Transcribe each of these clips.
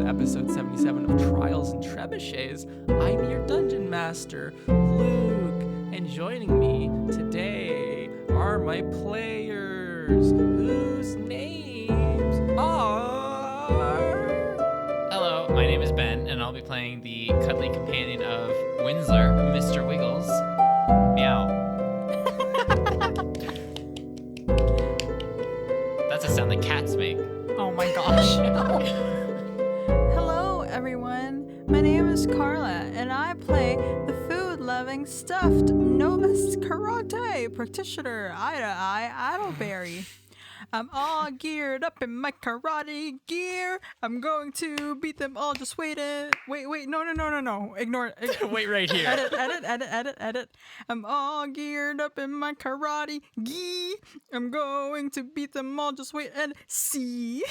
episode 77 of Trials and Trebuchets. I'm your dungeon master, Luke, and joining me today are my players, whose names are... Hello, my name is Ben, and I'll be playing the cuddly companion of Winsler, Mr. Wiggles. Meow. That's a sound that cats make. Oh my gosh. Hello, everyone. My name is Carla, and I play the food-loving, stuffed novice karate practitioner, Ida Idleberry. I'm all geared up in my karate gear. I'm going to beat them all. Just wait. No. Ignore it. Wait right here. Edit. I'm all geared up in my karate gi. I'm going to beat them all. Just wait and see.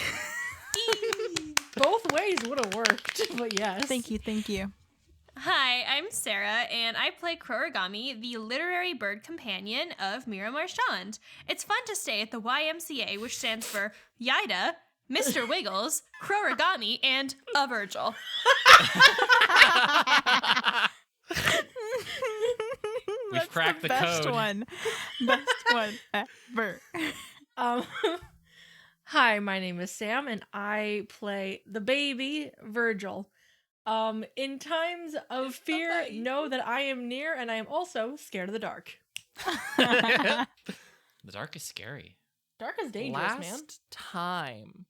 Both ways would have worked, but yes. Thank you. Hi, I'm Sarah, and I play Crorigami, the literary bird companion of Mira Marchand. It's fun to stay at the YMCA, which stands for Yida, Mr. Wiggles, Crorigami, and a Virgil. We've cracked the best code. Best one ever. Hi, my name is Sam, and I play the baby Virgil. In times of fear, know that I am near, and I am also scared of the dark. The dark is scary. Dark is dangerous, Last man. time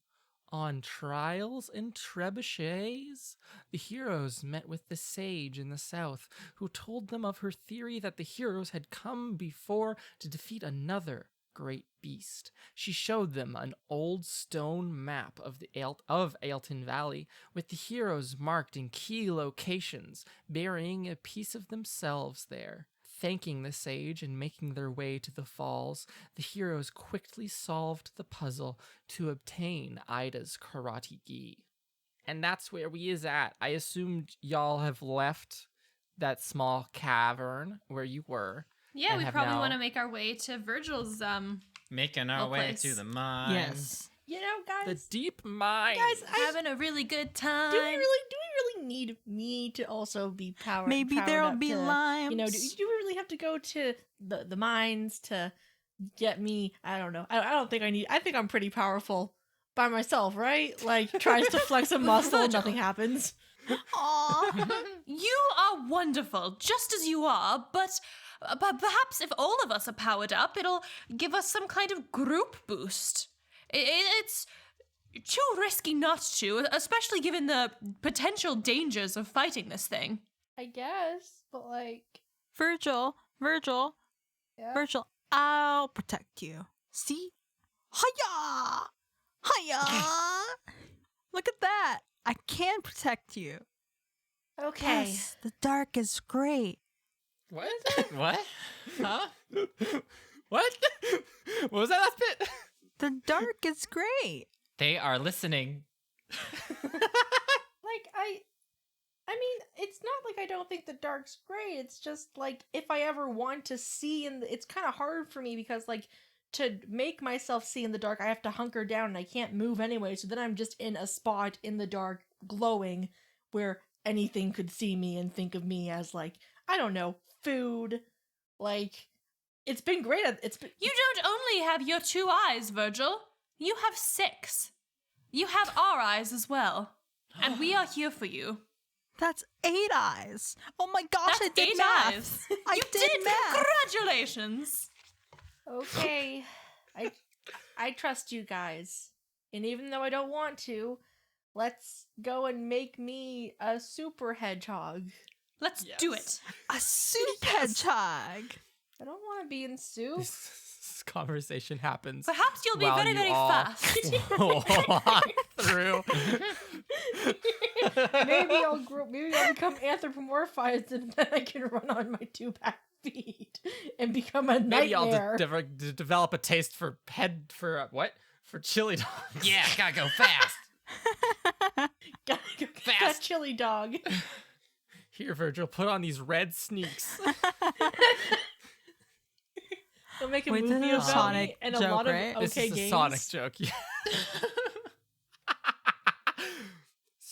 on Trials and Trebuchets, the heroes met with the sage in the south, who told them of her theory that the heroes had come before to defeat another great beast. She showed them an old stone map of Ailton Valley, with the heroes marked in key locations, burying a piece of themselves there. Thanking the sage and making their way to the falls, the heroes quickly solved the puzzle to obtain Ida's karate gi. And that's where we is at. I assumed y'all have left that small cavern where you were. Yeah, And we have probably now- want to make our way to Virgil's, Making our Well way placed. to the mines. Yes. You know, The guys, deep mine. having a really good time. do we really need me to also be powered? Maybe powered there'll up be to, limes. You know, do we really have to go to the mines to get me? I don't know. I don't think I need. I think I'm pretty powerful by myself, right? Like tries to flex a muscle, Virgil. nothing happens. Aw, you are wonderful, just as you are, but perhaps if all of us are powered up, it'll give us some kind of group boost. It's too risky not to, especially given the potential dangers of fighting this thing. I guess, but like, Virgil, yeah. I'll protect you. See? Hiya! Look at that. I can protect you. Okay. Yes, the dark is great. What? What? Huh? What? What was that last bit? The dark is great. They are listening. Like I mean, it's not like I don't think the dark's great. It's just like if I ever want to see it's kind of hard for me because like to make myself see in the dark, I have to hunker down and I can't move anyway. So then I'm just in a spot in the dark glowing where anything could see me and think of me as like, I don't know, food. Like it's been great. You don't only have your 2 eyes, Virgil. You have 6. You have our eyes as well. And we are here for you. That's 8 eyes. Oh my gosh, That's I did 8 math. eyes. I You did math. Congratulations. Okay. I trust you guys. And even though I don't want to, let's go and make me a super hedgehog. Let's do it. A soup hedgehog. I don't want to be in soup. This conversation happens. Perhaps you'll be while very, you very all fast. walk through. Maybe I'll become anthropomorphized and then I can run on my 2 back feet and become a Maybe I'll nightmare. develop a taste for what? For chili dogs. Yeah, gotta go fast. Gotta go get that Fast. chili dog. Here, Virgil, put on these red sneaks. They'll make a Wait, movie this is a about Sonic me and a joke, lot of right? okay This is games. a Sonic joke. Yeah.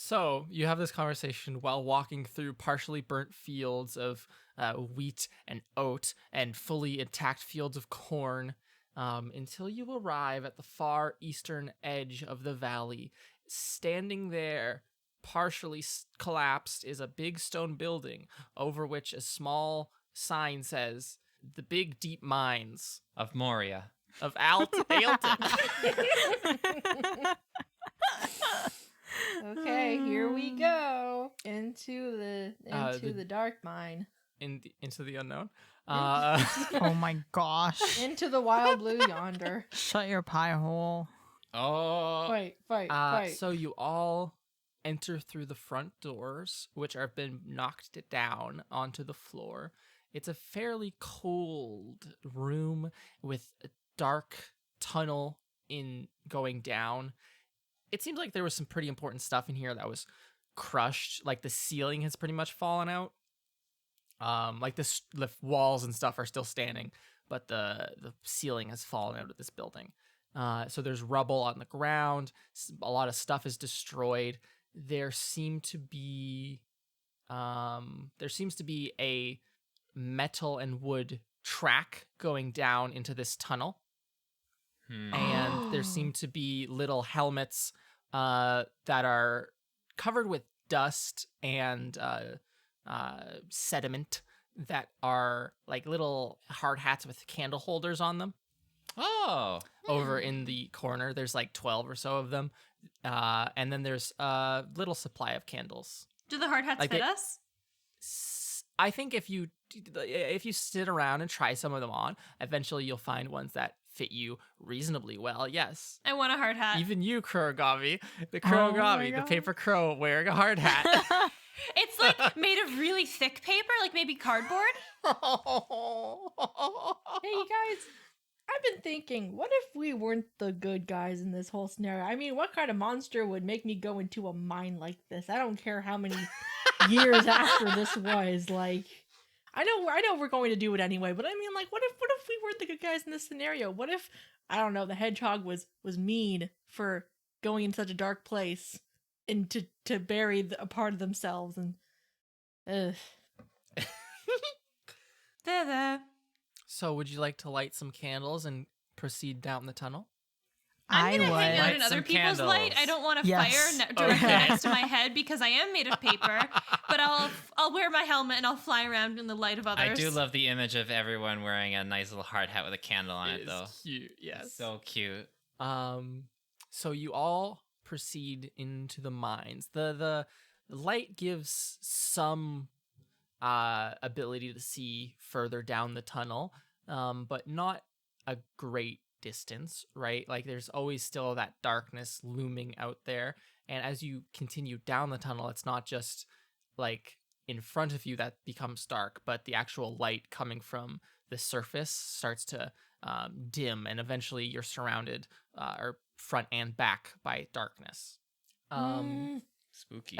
So you have this conversation while walking through partially burnt fields of wheat and oat and fully intact fields of corn until you arrive at the far eastern edge of the valley. Standing there, partially collapsed, is a big stone building over which a small sign says, "The Big Deep Mines Of Moria. of Ailton." Okay, here we go into the dark mine, Into the unknown. Oh my gosh. into the wild blue yonder. Shut your pie hole. Oh. Fight. So you all enter through the front doors, which have been knocked down onto the floor. It's a fairly cold room with a dark tunnel in going down. It seems like there was some pretty important stuff in here that was crushed. Like the ceiling has pretty much fallen out. Like the walls and stuff are still standing, but the ceiling has fallen out of this building. So there's rubble on the ground. A lot of stuff is destroyed. There seems to be a metal and wood track going down into this tunnel. And there seem to be little helmets that are covered with dust and sediment that are like little hard hats with candle holders on them. Oh. Over in the corner, there's like 12 or so of them. And then there's a little supply of candles. Do the hard hats Like fit they- us? I think if you sit around and try some of them on, eventually you'll find ones that fit you reasonably well. Yes. I want a hard hat. Even you, Kurogami, the my Kurogami, the God. paper crow wearing a hard hat. It's like made of really thick paper, like maybe cardboard. Hey, you guys, I've been thinking, what if we weren't the good guys in this whole scenario? I mean, what kind of monster would make me go into a mine like this? I don't care how many years after this was. Like, I know we're going to do it anyway, but I mean, like, what if we weren't the good guys in this scenario? What if, I don't know, the hedgehog was mean for going into such a dark place and to bury a part of themselves and There. So would you like to light some candles and proceed down the tunnel? I'm gonna hang out Light in other some people's light. candles. I don't want to Yes. fire directly Okay. next to my head because I am made of paper. But I'll wear my helmet and I'll fly around in the light of others. I do love the image of everyone wearing a nice little hard hat with a candle on it, Is though. cute, yes. So cute. So you all proceed into the mines. The light gives some ability to see further down the tunnel, but not a great distance, right? Like there's always still that darkness looming out there. And as you continue down the tunnel, it's not just like in front of you that becomes dark, but the actual light coming from the surface starts to dim, and eventually you're surrounded, or front and back, by darkness. Spooky.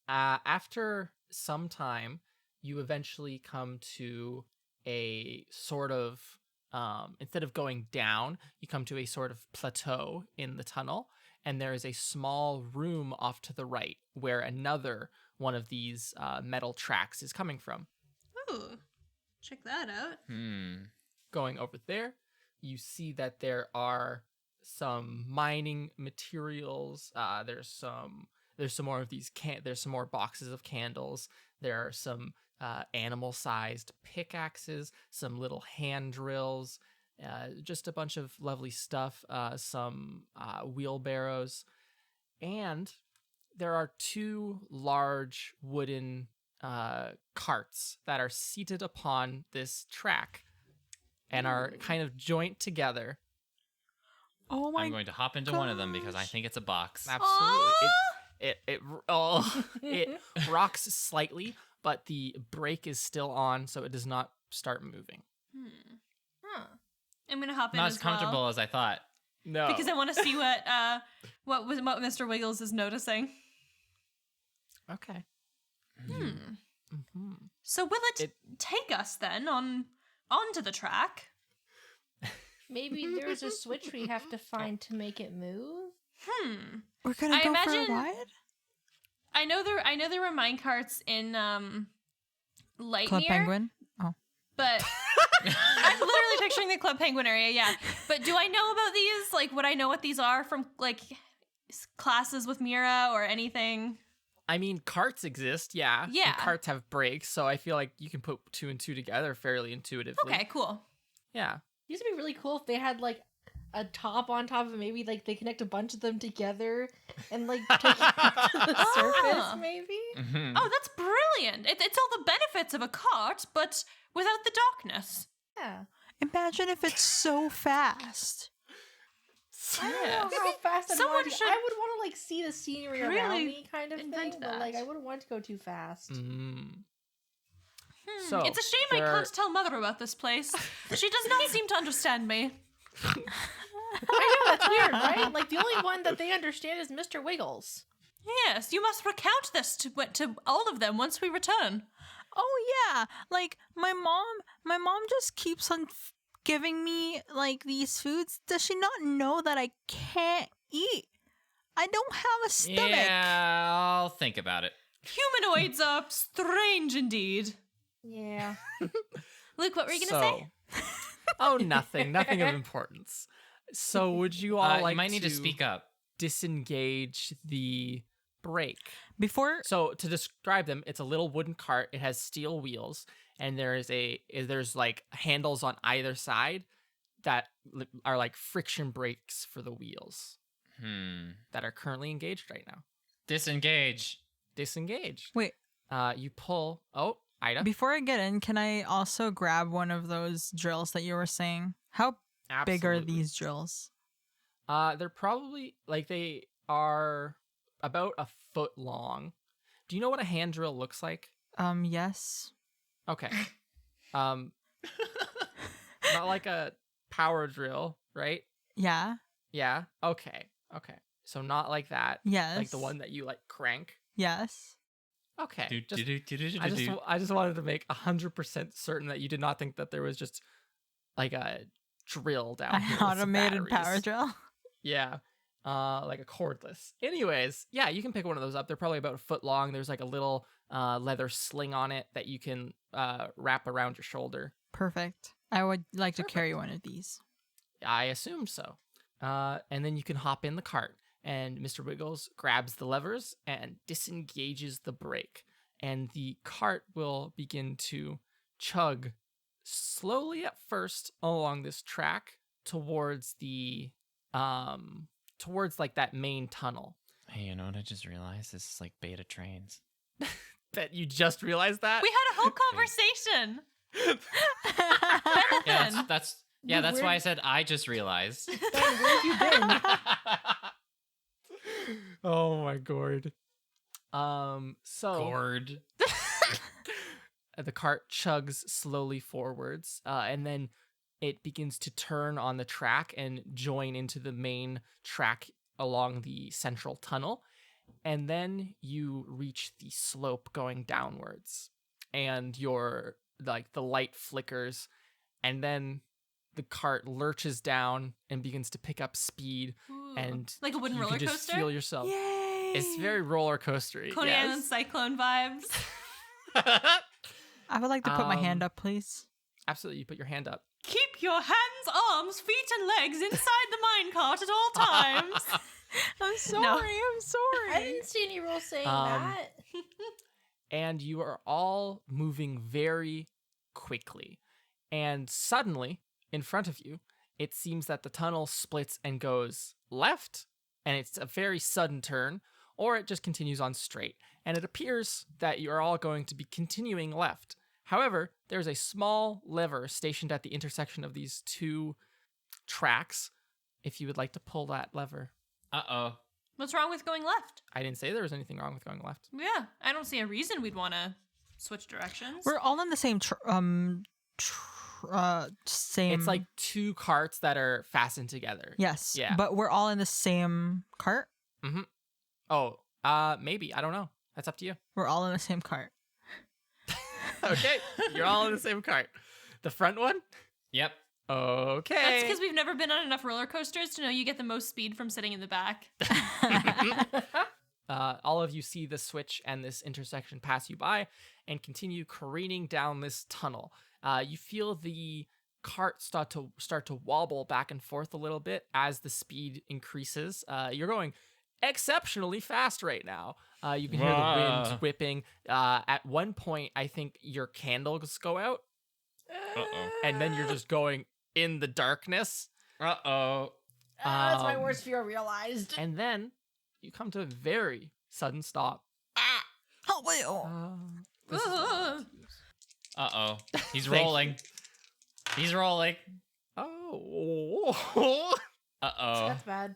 After some time, you eventually come to a sort of, instead of going down, you come to a sort of plateau in the tunnel, and there is a small room off to the right where another one of these metal tracks is coming from. Ooh, check that out. Going over there, you see that there are some mining materials. There's some more of these there's some more boxes of candles. There are some animal-sized pickaxes, some little hand drills, just a bunch of lovely stuff, some wheelbarrows, and there are two large wooden carts that are seated upon this track and are kind of joint together. Oh my I'm going to hop into one of them because I think it's a box. Absolutely. It rocks slightly, but the brake is still on, so it does not start moving. I'm gonna hop in Not as as comfortable well as I thought. No. because I want to see what Mr. Wiggles is noticing. Okay. So will it take us then onto the track? Maybe there's a switch we have to find to make it move. We're gonna I go for imagine- a ride? I know there were mine carts in Lightyear. Club Penguin? Oh. But I'm literally picturing the Club Penguin area, yeah. But do I know about these? Like, would I know what these are from, like, classes with Mira or anything? I mean, carts exist, yeah. Yeah. And carts have brakes, so I feel like you can put 2 and 2 together fairly intuitively. Okay, cool. Yeah. It used to be really cool if they had like a top on top of it. Maybe like they connect a bunch of them together and like take it to the surface. Maybe. Mhm. Oh, that's brilliant. It's all the benefits of a cart, but without the darkness. Yeah. Imagine if it's so fast. I don't know how fast I'd Someone want to. should I would want to like see the scenery around really me, kind of thing. invent But like, that. I wouldn't want to go too fast. So It's a shame I there- can't tell Mother about this place. She does not seem to understand me. I know that's weird, right? Like the only one that they understand is Mr. Wiggles. Yes, you must recount this to all of them once we return. Oh yeah, like my mom just keeps on giving me like these foods. Does she not know that I can't eat? I don't have a stomach. Yeah, I'll think about it. Humanoids are strange indeed. Yeah. Luke, what were you gonna say? Oh, nothing of importance. So would you all like you might need to speak up. disengage the brake? Before So to describe them, it's a little wooden cart. It has steel wheels, and there's like handles on either side that are like friction brakes for the wheels that are currently engaged right now. Disengage. Disengage. wait, You pull. Oh, Ida. before I get in, can I also grab one of those drills that you were saying? How big are Absolutely. these drills? They're probably like they are about a foot long. Do you know what a hand drill looks like? Yes. Okay. Not like a power drill, right? Yeah. Yeah. Okay. So not like that. Yes. Like the one that you like crank. Yes. Okay. Do, do, do, do, do, I do, just do. I just wanted to make 100% certain that you did not think that there was just like a drill down An here with some automated power batteries. drill. Yeah. Like a cordless. Anyways, yeah, you can pick one of those up. They're probably about a foot long. There's like a little leather sling on it that you can wrap around your shoulder. Perfect. I would like to carry one of these. I assume so. And then you can hop in the cart, and Mr. Wiggles grabs the levers and disengages the brake, and the cart will begin to chug slowly at first along this track towards the towards like that main tunnel. Hey, you know what I just realized? This is like beta trains. That you just realized that? We had a whole conversation. Yeah, that's why I Where- said I just realized. Ben, where have you been? Oh my gourd. So Gord. the cart chugs slowly forwards, and then it begins to turn on the track and join into the main track along the central tunnel. And then you reach the slope going downwards, and the light flickers, and then the cart lurches down and begins to pick up speed, and Like a wooden you roller can just coaster? feel yourself. Yay! It's very roller coastery. Coney Island Yes. Cyclone vibes. I would like to put my hand Um, up, please. Absolutely, you put your hand up. Keep your hands, arms, feet, and legs inside the minecart at all times. I'm sorry. I'm sorry. I didn't see any rules saying Um, that. And you are all moving very quickly. And suddenly, in front of you, it seems that the tunnel splits and goes left, and it's a very sudden turn, or it just continues on straight. And it appears that you are all going to be continuing left. However, there's a small lever stationed at the intersection of these two tracks, if you would like to pull that lever. Uh-oh. What's wrong with going left? I didn't say there was anything wrong with going left. Yeah, I don't see a reason we'd want to switch directions. We're all in the same same. It's like two carts that are fastened together. yes, Yeah. but we're all in the same cart. Oh, maybe. I don't know. That's up to you. We're all in the same cart. Okay, you're all in the same cart. The front one? Yep. Okay. That's because we've never been on enough roller coasters to know you get the most speed from sitting in the back. All of you see the switch and this intersection pass you by and continue careening down this tunnel. You feel the cart start to wobble back and forth a little bit as the speed increases. You're going exceptionally fast right now. You can hear the wind whipping. At one point, I think your candles go out, and then you're just going in the darkness. That's my worst fear realized. And then you come to a very sudden stop. Oh, wait. This is Uh-oh. He's rolling. He's rolling. oh. Uh-oh. That's bad.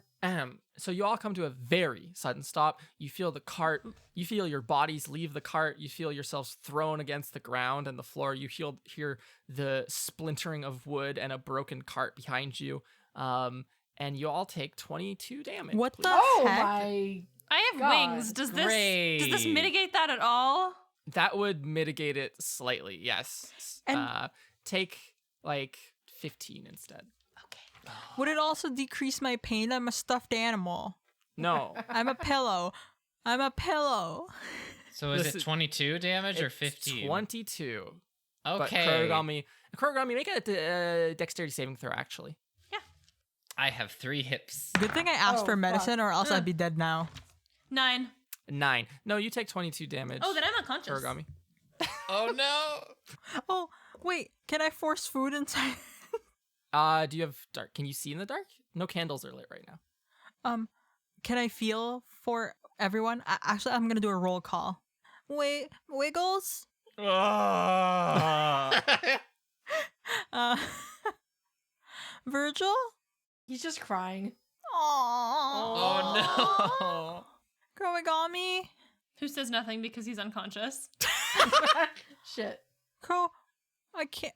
So you all come to a very sudden stop. You feel the cart. You feel your bodies leave the cart. You feel yourselves thrown against the ground and the floor. You hear the splintering of wood and a broken cart behind you. And you all take 22 damage. What please. the Oh heck? my. I have God, wings. Does great. this mitigate that at all? That would mitigate it slightly. Yes. And- Take like 15 instead. Would it also decrease my pain? I'm a stuffed animal. No. I'm a pillow. I'm a pillow. So is This it is- 22 damage or It's 15? 22. Okay. But Kurogami, make a dexterity saving throw, actually. I have 3 hips. Good thing I asked Oh, for medicine, fuck. or else I'd be dead now. 9. 9. No, you take 22 damage. Oh, then I'm unconscious. Kurogami. Oh no. Oh, wait. Can I force food inside? Do you have dark? Can you see in the dark? No candles are lit right now. Can I feel for everyone? Actually, I'm gonna do a roll call. Wait, Wiggles? Uh, Virgil? He's just crying. Oh no. Kurogami? Who says nothing because he's unconscious? Shit. I can't.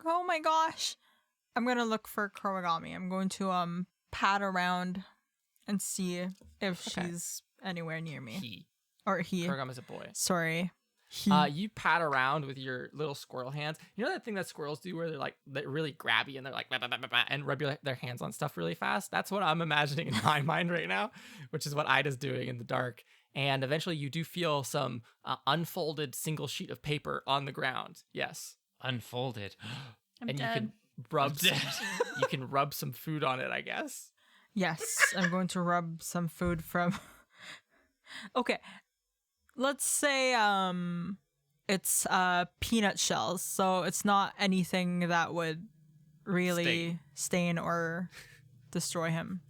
Oh my gosh. I'm gonna look for Kurogami. I'm going to pat around and see if Okay. she's anywhere near me. He. Or he. Kurogami's a boy. Sorry. He. You pat around with your little squirrel hands. You know that thing that squirrels do where they're really grabby and they're like, bah, bah, bah, bah, bah, and rub their hands on stuff really fast? That's what I'm imagining in my mind right now, which is what Ida's doing in the dark. And eventually you do feel some unfolded single sheet of paper on the ground. Yes. Unfolded. I'm And dead. you can rub some, you can rub some food on it, I guess. Yes, I'm going to rub some food from. Okay, let's say it's peanut shells, so it's not anything that would really stain or destroy him.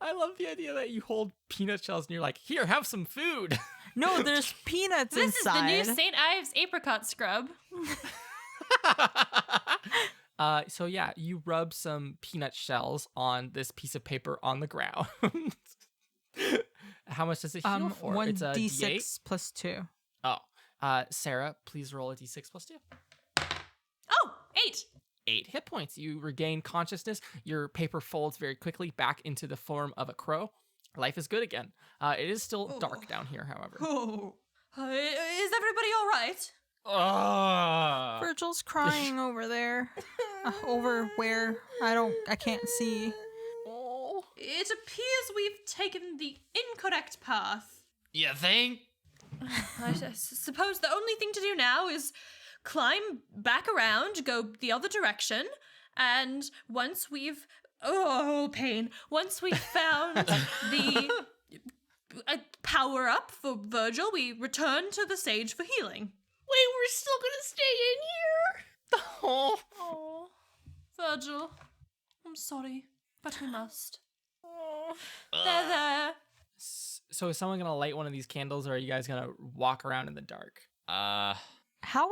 I love the idea that you hold peanut shells and you're like, here, have some food. No, there's peanuts This inside. is the new St. Ives apricot scrub. So yeah, you rub some peanut shells on this piece of paper on the ground. How much does it heal for? One It's a d6 D8? plus 2. Oh, Sarah, please roll a d6 plus 2. Oh, 8. 8 hit points. You regain consciousness. Your paper folds very quickly back into the form of a crow. Life is good again. It is still dark down here, however. Oh. Is everybody all right? Virgil's crying over there. Over where? I can't see. It appears we've taken the incorrect path. You think? I suppose the only thing to do now is climb back around, go the other direction, and once we've pain. Once we've found the power up for Virgil, we return to the sage for healing. Wait, we're still gonna stay in here? Oh, Virgil, I'm sorry, but we must. There. So is someone gonna light one of these candles, or are you guys gonna walk around in the dark? How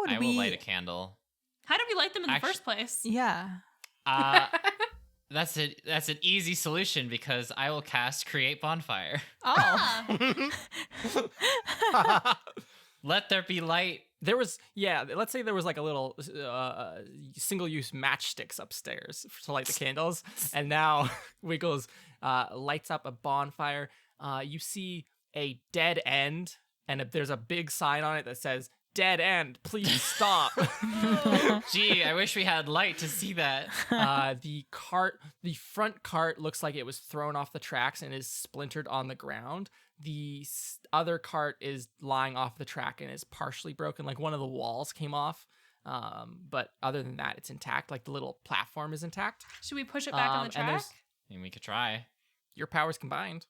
would I we? will light a candle. How did we light them in the Actu- first place? Yeah. That's an easy solution because I will cast Create Bonfire. Oh. Let there be light. There was, let's say there was like a little single-use matchsticks upstairs to light the candles, and now Wiggles lights up a bonfire. You see a dead end, and there's a big sign on it that says dead end. Please stop. Gee, I wish we had light to see that. The front cart looks like it was thrown off the tracks and is splintered on the ground. The other cart is lying off the track and is partially broken, like one of the walls came off. But other than that, it's intact. Like the little platform is intact. Should we push it back on the And track? there's I mean, we could try. your powers combined.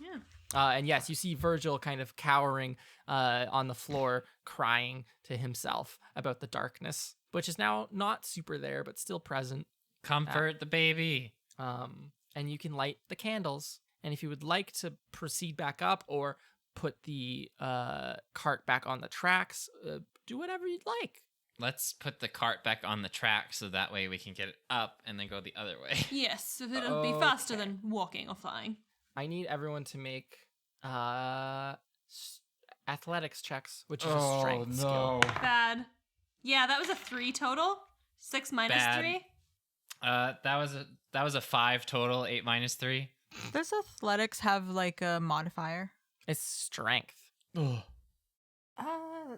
Yeah. And yes, you see Virgil kind of cowering on the floor, crying to himself about the darkness, which is now not super there, but still present. Comfort the baby. And you can light the candles. And if you would like to proceed back up or put the cart back on the tracks, do whatever you'd like. Let's put the cart back on the track so that way we can get it up and then go the other way. Yes, it'll be faster than walking or flying. I need everyone to make athletics checks, which is a strength skill. Bad. Yeah, that was a 3 total. 6 minus Bad. 3. That was a 5 total, 8 minus 3. Does athletics have like a modifier? It's strength. Let's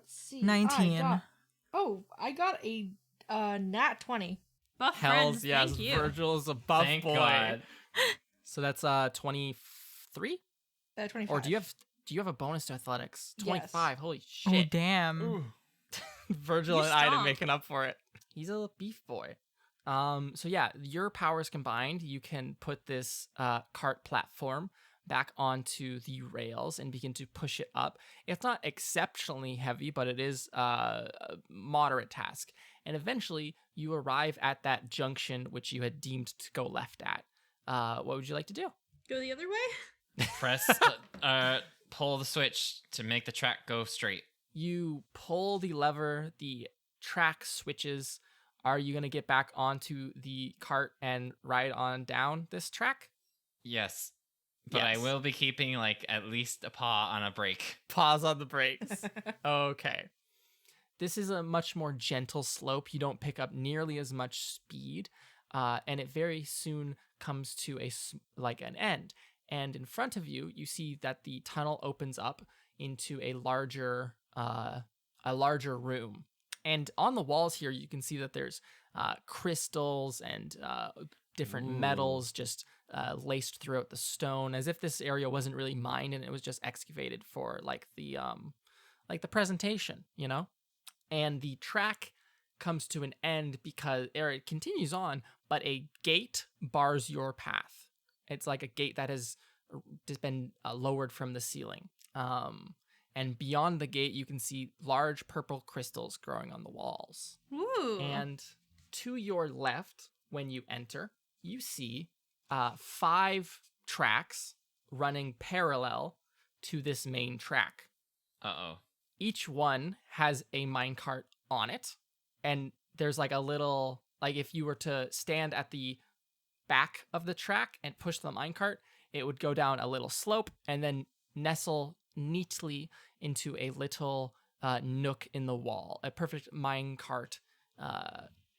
see. 19. I got a nat 20. Buff Hells friends, yes, thank you. Virgil is a buff Thank boy. God. So that's 23? 25. Or do you have a bonus to athletics? 25. Holy Oh shit. damn! Virgil You're and Ida strong. making up for it. He's a beef boy. So yeah, your powers combined, you can put this cart platform back onto the rails and begin to push it up. It's not exceptionally heavy, but it is a moderate task. And eventually, you arrive at that junction which you had deemed to go left at. What would you like to do? Go the other way? Press, pull the switch to make the track go straight. You pull the lever, the track switches. Are you going to get back onto the cart and ride on down this track? Yes. But Yes. I will be keeping like at least a paw on a brake. Pause on the brakes. Okay. This is a much more gentle slope. You don't pick up nearly as much speed, and it very soon comes to an end. And in front of you, you see that the tunnel opens up into a larger room. And on the walls here, you can see that there's crystals and different metals just laced throughout the stone, as if this area wasn't really mined and it was just excavated for the presentation, you know? And the track comes to an end because it continues on, but a gate bars your path. It's like a gate that has just been lowered from the ceiling. And beyond the gate, you can see large purple crystals growing on the walls. Ooh. And to your left, when you enter, you see 5 tracks running parallel to this main track. Uh-oh. Each one has a minecart on it, and there's like a little, like if you were to stand at the back of the track and push the minecart, it would go down a little slope and then nestle neatly into a little nook in the wall, a perfect minecart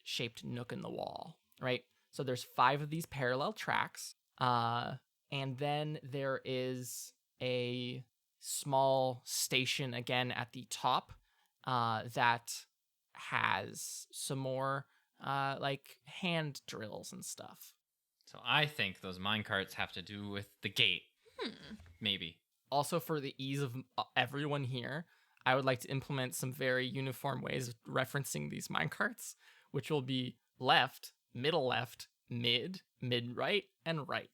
shaped nook in the wall, right? So there's 5 of these parallel tracks, and then there is a small station again at the top that has some more like hand drills and stuff. So I think those minecarts have to do with the gate. Maybe. Also, for the ease of everyone here, I would like to implement some very uniform ways of referencing these minecarts, which will be left, mid right, and right.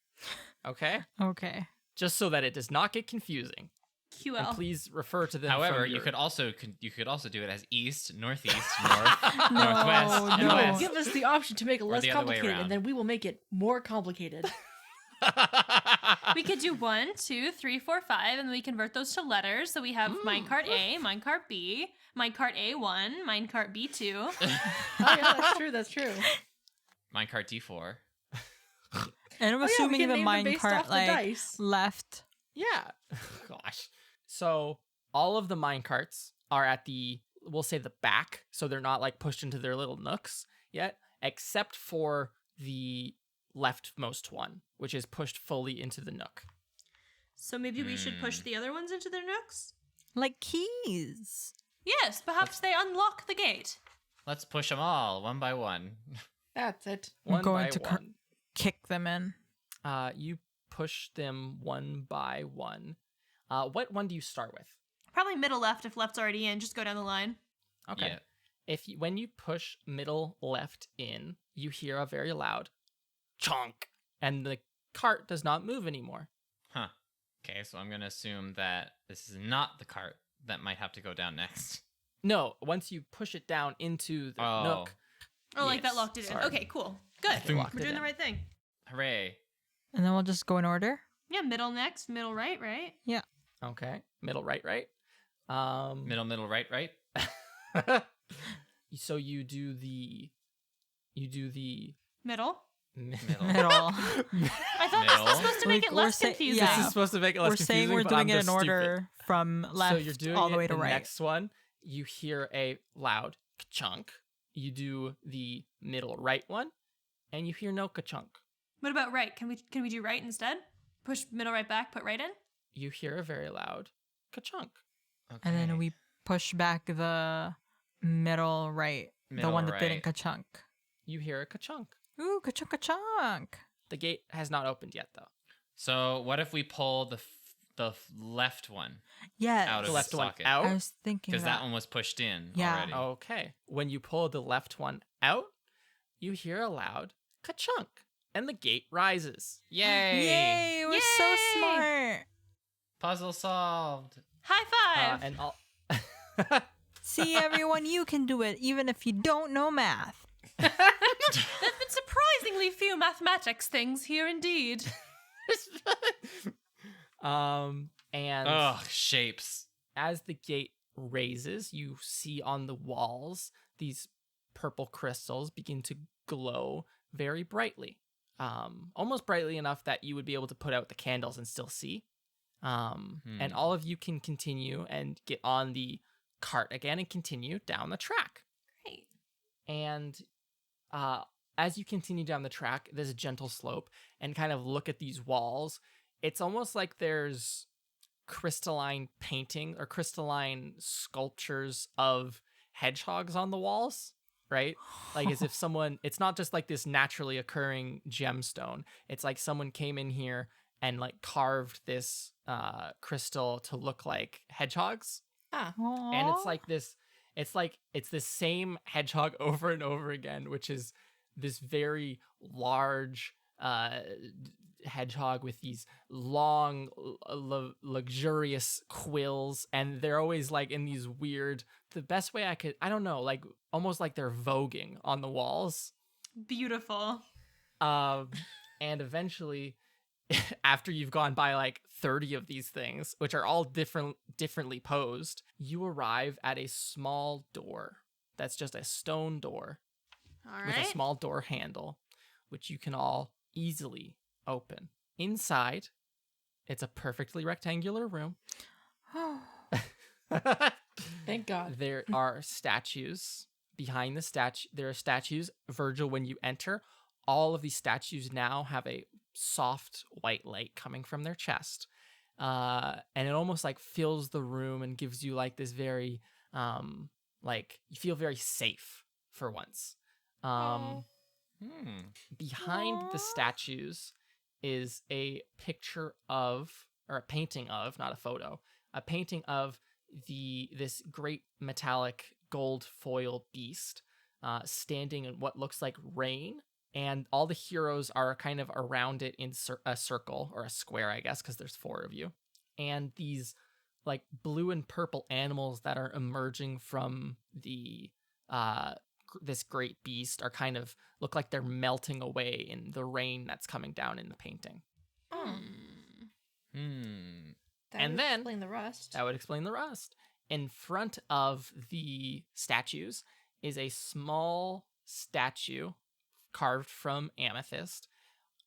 Okay? Okay. Just so that it does not get confusing. QL. And please refer to them. However, from you your- could also do it as east, northeast, north, northwest, and no. west. Give us the option to make it Or less the other way complicated, around. and then we will make it more complicated. We could do 1, 2, 3, 4, 5, and we convert those to letters. So we have minecart A, minecart B, minecart A1, minecart B2. Oh yeah, that's true. Minecart D4. And I'm Oh, yeah, we assuming can the name them based minecart off the like dice. left. Yeah. Gosh. So all of the minecarts are at we'll say the back, so they're not like pushed into their little nooks yet, except for the leftmost one, which is pushed fully into the nook. So maybe we should push the other ones into their nooks? Like keys. Yes, perhaps they unlock the gate. Let's push them all one by one. That's it. I'm One going by to one. kick them in. You push them one by one. What one do you start with? Probably middle left if left's already in. Just go down the line. Okay. Yeah. When you push middle left in, you hear a very loud chonk, and the cart does not move anymore. Huh. Okay, so I'm going to assume that this is not the cart that might have to go down next. No, once you push it down into the Oh. nook, Oh, like that Yes, locked it sorry. in. Okay, cool. Good. it locked We're it doing the in. right thing. Hooray. And then we'll just go in order. Yeah, middle next, middle right. Okay, middle right. Middle, right. So you do the Middle. Middle. Middle. I thought this was supposed to make it We're less say- confusing. yeah. This is supposed to make it less We're confusing, saying we're but I'm doing it in just stupid. order from left So you're doing all the it way to the right. next one. You hear a loud ka-chunk. You do the middle right one, and you hear no ka-chunk. What about right? Can we do right instead? Push middle right back, put right in? You hear a very loud ka-chunk. Okay. And then we push back the middle right, the Middle one that right. didn't ka-chunk. You hear a ka-chunk. Ooh, ka-chunk, ka-chunk. The gate has not opened yet, though. So what if we pull the left one Yes. out The of left the one socket? out. I was thinking Because that one was pushed in Yeah. already. Okay. When you pull the left one out, you hear a loud ka-chunk, and the gate rises. Yay! Yay, we're so Yay! smart. Puzzle solved. High five! And all. See, everyone, you can do it, even if you don't know math. There've been surprisingly few mathematics things here indeed. And Ugh, shapes. as the gate raises, you see on the walls these purple crystals begin to glow very brightly. Almost brightly enough that you would be able to put out the candles and still see. And all of you can continue and get on the cart again and continue down the track. Great. And as you continue down the track, there's a gentle slope, and kind of look at these walls. It's almost like there's crystalline painting or crystalline sculptures of hedgehogs on the walls, right? Like as if someone, it's not just like this naturally occurring gemstone. It's like someone came in here and like carved this crystal to look like hedgehogs. And it's like this, it's the same hedgehog over and over again, which is this very large hedgehog with these long, luxurious quills, and they're always like in these weird. The best way I don't know, like almost like they're voguing on the walls. Beautiful. And eventually, after you've gone by like 30 of these things, which are all differently posed, you arrive at a small door. That's just a stone door All with right. a small door handle, which you can all easily open. Inside, it's a perfectly rectangular room. Thank God. There are statues. Behind the statue, there are statues. Virgil, when you enter, all of these statues now have a soft white light coming from their chest. And it almost like fills the room and gives you like this very, like you feel very safe for once. Behind the statues is a picture of, or a painting of, not a photo, a painting of this great metallic gold foil beast standing in what looks like rain, and all the heroes are kind of around it in a circle, or a square, I guess, because there's 4 of you. And these like blue and purple animals that are emerging from the this great beast are kind of look like they're melting away in the rain that's coming down in the painting. That And would then- explain the rust. That would explain the rust. In front of the statues is a small statue carved from amethyst,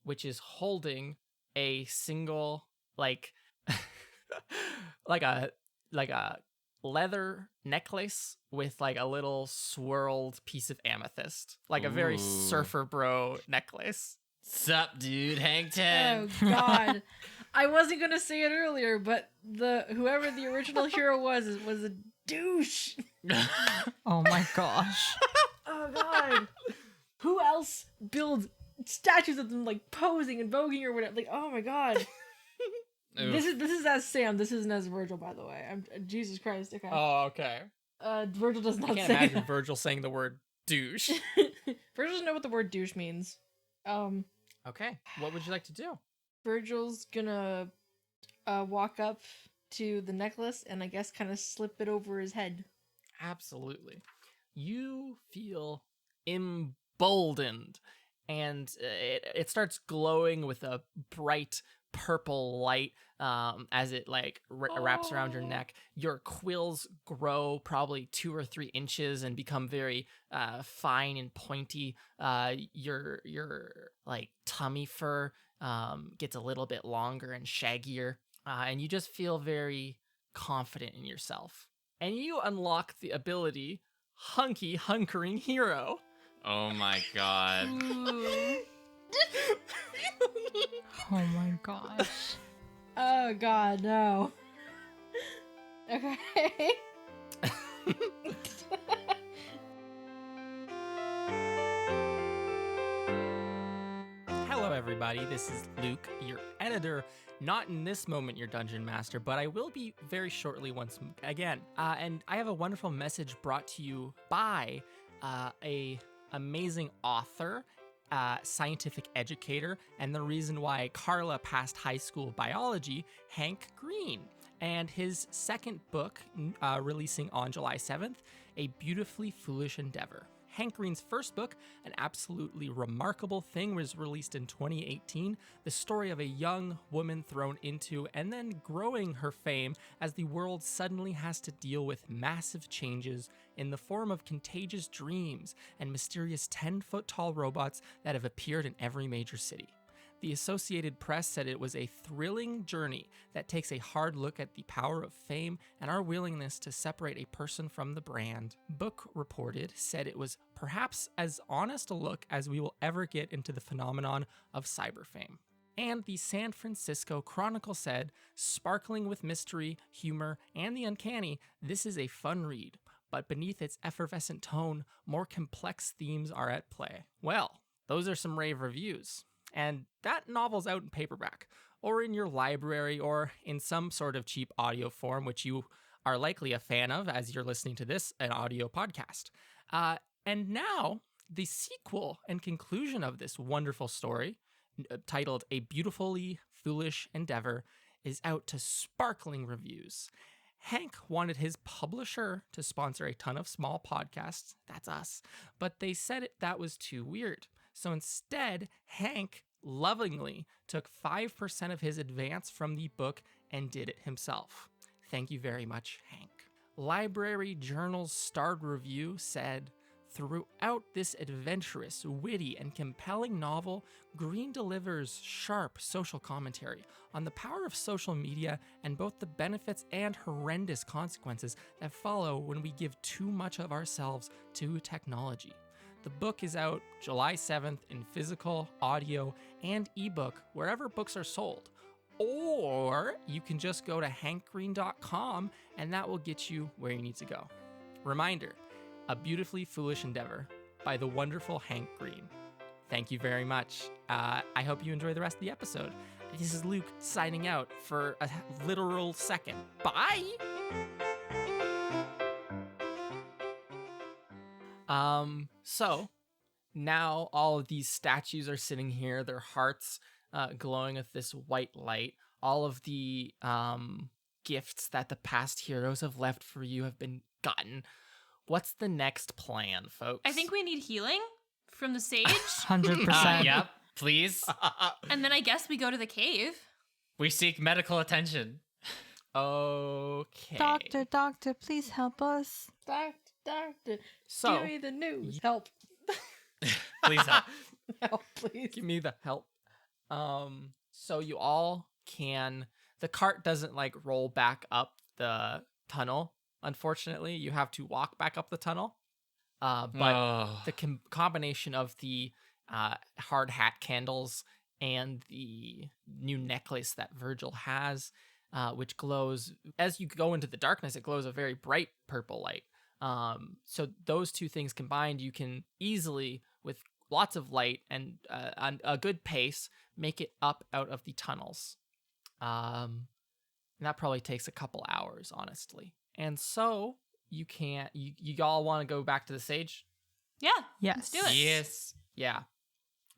which is holding a single like like a leather necklace with like a little swirled piece of amethyst, like a very Ooh. surfer bro necklace. Sup, dude? Hang 10. Oh God. I wasn't gonna say it earlier, but whoever the original hero was a douche. Oh my gosh. Oh god. Who else builds statues of them like posing and voguing or whatever? Like, oh my god. This is as Sam. This isn't as Virgil, by the way. I'm Jesus Christ. Okay. Oh, okay. Virgil does not I can't say imagine that. Virgil saying the word douche. Virgil doesn't know what the word douche means. Okay, what would you like to do? Virgil's gonna walk up to the necklace and I guess kind of slip it over his head. Absolutely. You feel emboldened, and it starts glowing with a bright purple light as it like wraps around your neck. Your quills grow probably 2 or 3 inches and become very fine and pointy. Your like tummy fur gets a little bit longer and shaggier, and you just feel very confident in yourself. And you unlock the ability Hunky Hunkering Hero. Oh my god. Ooh. Oh my gosh. Oh god, no. Okay. Hello, everybody. This is Luke, your editor. Not in this moment, your dungeon master, but I will be very shortly once again. And I have a wonderful message brought to you by a amazing author, scientific educator, and the reason why Carla passed high school biology, Hank Green. And his second book, releasing on July 7th, A Beautifully Foolish Endeavor. Hank Green's first book, An Absolutely Remarkable Thing, was released in 2018, the story of a young woman thrown into and then growing her fame as the world suddenly has to deal with massive changes in the form of contagious dreams and mysterious 10-foot-tall robots that have appeared in every major city. The Associated Press said it was a thrilling journey that takes a hard look at the power of fame and our willingness to separate a person from the brand. Book Reported said it was perhaps as honest a look as we will ever get into the phenomenon of cyberfame. And the San Francisco Chronicle said, sparkling with mystery, humor, and the uncanny, this is a fun read. But beneath its effervescent tone, more complex themes are at play. Well, those are some rave reviews. And that novel's out in paperback, or in your library, or in some sort of cheap audio form, which you are likely a fan of as you're listening to this, an audio podcast. And now, the sequel and conclusion of this wonderful story, titled A Beautifully Foolish Endeavor, is out to sparkling reviews. Hank wanted his publisher to sponsor a ton of small podcasts, that's us, but they said that was too weird. So instead, Hank lovingly took 5% of his advance from the book and did it himself. Thank you very much, Hank. Library Journal's starred review said, throughout this adventurous, witty, and compelling novel, Green delivers sharp social commentary on the power of social media and both the benefits and horrendous consequences that follow when we give too much of ourselves to technology. The book is out July 7th in physical, audio, and ebook wherever books are sold. Or you can just go to hankgreen.com and that will get you where you need to go. Reminder, A Beautifully Foolish Endeavor by the wonderful Hank Green. Thank you very much. I hope you enjoy the rest of the episode. This is Luke signing out for a literal second. Bye! So now all of these statues are sitting here, their hearts glowing with this white light. All of the gifts that the past heroes have left for you have been gotten. What's the next plan, folks? I think we need healing from the sage. 100%. Yep, please. And then I guess we go to the cave. We seek medical attention. Okay. Doctor, please help us. Doctor, So, give me the news. Help. Please help. Help, please. give me the help. So you all can. The cart doesn't like roll back up the tunnel. Unfortunately, you have to walk back up the tunnel. But Oh. the combination of the hard hat candles and the new necklace that Virgil has, which glows as you go into the darkness. It glows a very bright purple light. So those two things combined, you can easily, with lots of light and a good pace, make it up out of the tunnels. And that probably takes a couple hours, honestly. And so you all want to go back to the sage? Yeah. Yes. Do it. Yes. Yeah.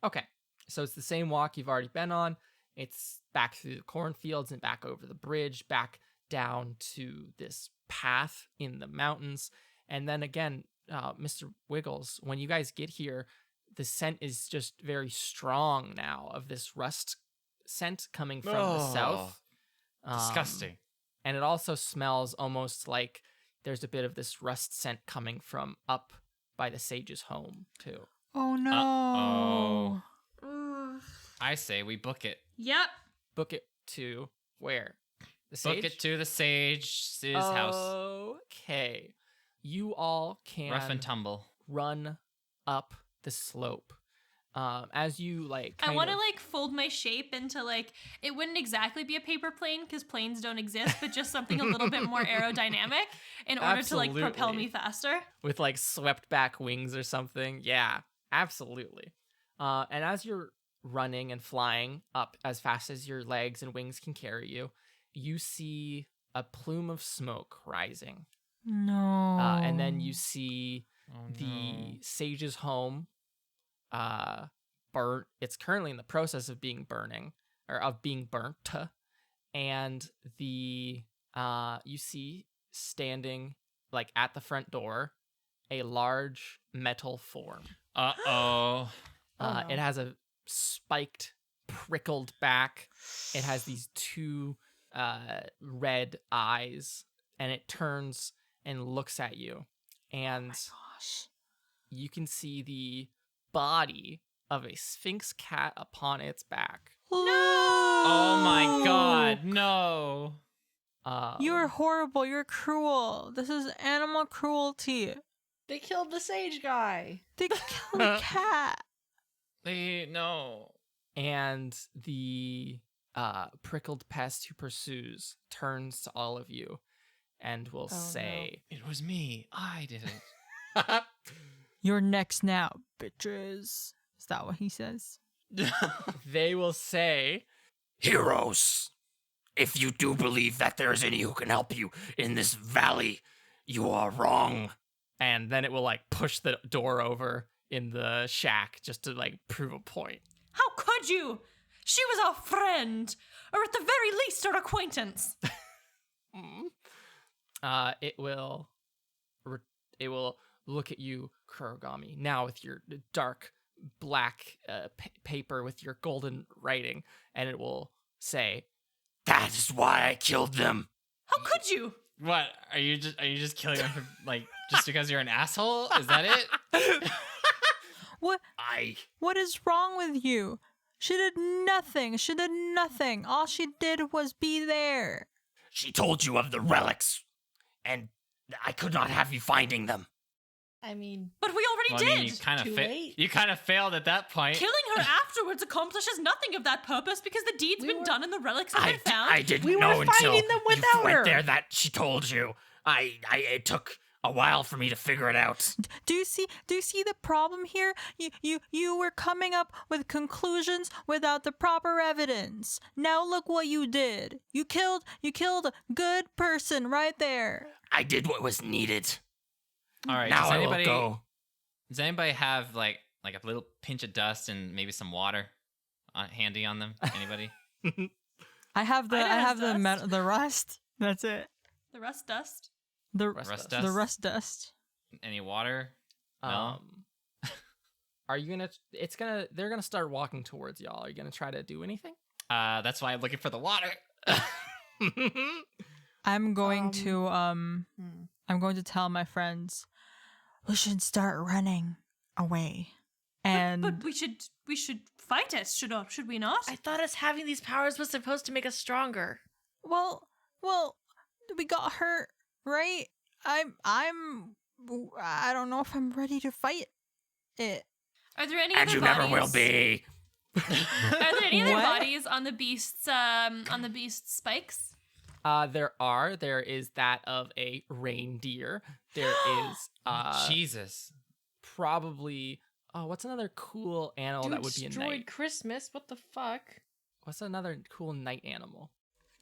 Okay. So it's the same walk you've already been on. It's back through the cornfields and back over the bridge, back down to this path in the mountains. And then again, Mr. Wiggles, when you guys get here, the scent is just very strong now of this rust scent coming from the south. Disgusting. And it also smells almost like there's a bit of this rust scent coming from up by the sage's home, too. Oh no. I say we book it. Yep. Book it to where? The sage? Book it to the sage's house. Okay. You all can Rough and tumble. run up the slope. As you I want to fold my shape into it wouldn't exactly be a paper plane because planes don't exist, but just something a little bit more aerodynamic in order to propel me faster. with swept back wings or something. Yeah, absolutely. And as you're running and flying up as fast as your legs and wings can carry you, you see a plume of smoke rising. No. And then you see the sage's home burnt. It's currently in the process of being burnt. And the you see standing at the front door a large metal form. Uh-oh. It has a spiked, prickled back. It has these two red eyes, and it turns and looks at you. And Gosh. you can see the body of a sphinx cat upon its back. Oh my god, no. You're horrible. You're cruel. This is animal cruelty. They killed the sage guy. They killed a cat. No. And the prickled pest who pursues turns to all of you and will say, It was me. I did it. You're next now, bitches. Is that what he says? they will say, Heroes, if you do believe that there is any who can help you in this valley, you are wrong. and then it will push the door over in the shack just to prove a point. How could you? She was our friend, or at the very least our acquaintance. It will look at you, Kurogami, now with your dark black paper with your golden writing, and it will say, That is why I killed them. How could you? What? Are you just killing them for, just because you're an asshole? Is that it? What is wrong with you? She did nothing. She did nothing. All she did was be there. She told you of the relics, and I could not have you finding them. I mean, But we already Well, I did. mean, Too late. you kind of failed at that point. Killing her afterwards accomplishes nothing of that purpose because the deed's been done and the relics have been found. I didn't We were know until finding them you without went her. there that she told you. It took a while for me to figure it out. Do you see the problem here? You were coming up with conclusions without the proper evidence. Now look what you did. You killed a good person right there. I did what was needed. All right. Now does I anybody will go. Does anybody have like a little pinch of dust and maybe some water handy on them? Anybody? I have dust. the rust. That's it. The rust dust. The Rust the dust? rust dust. Any water? No. Are you gonna? They're gonna start walking towards y'all. Are you gonna try to do anything? That's why I'm looking for the water. I'm going to tell my friends we should start running away. And But we should fight it, should we not? I thought us having these powers was supposed to make us stronger. well, we got hurt, right? I don't know if I'm ready to fight it. Are there any And other you bodies? never will be. Are there any other What? bodies on the beast's spikes? There is that of a reindeer. There is Jesus. probably what's another cool animal Dude that would be a destroyed night? Christmas. What the fuck? What's another cool night animal?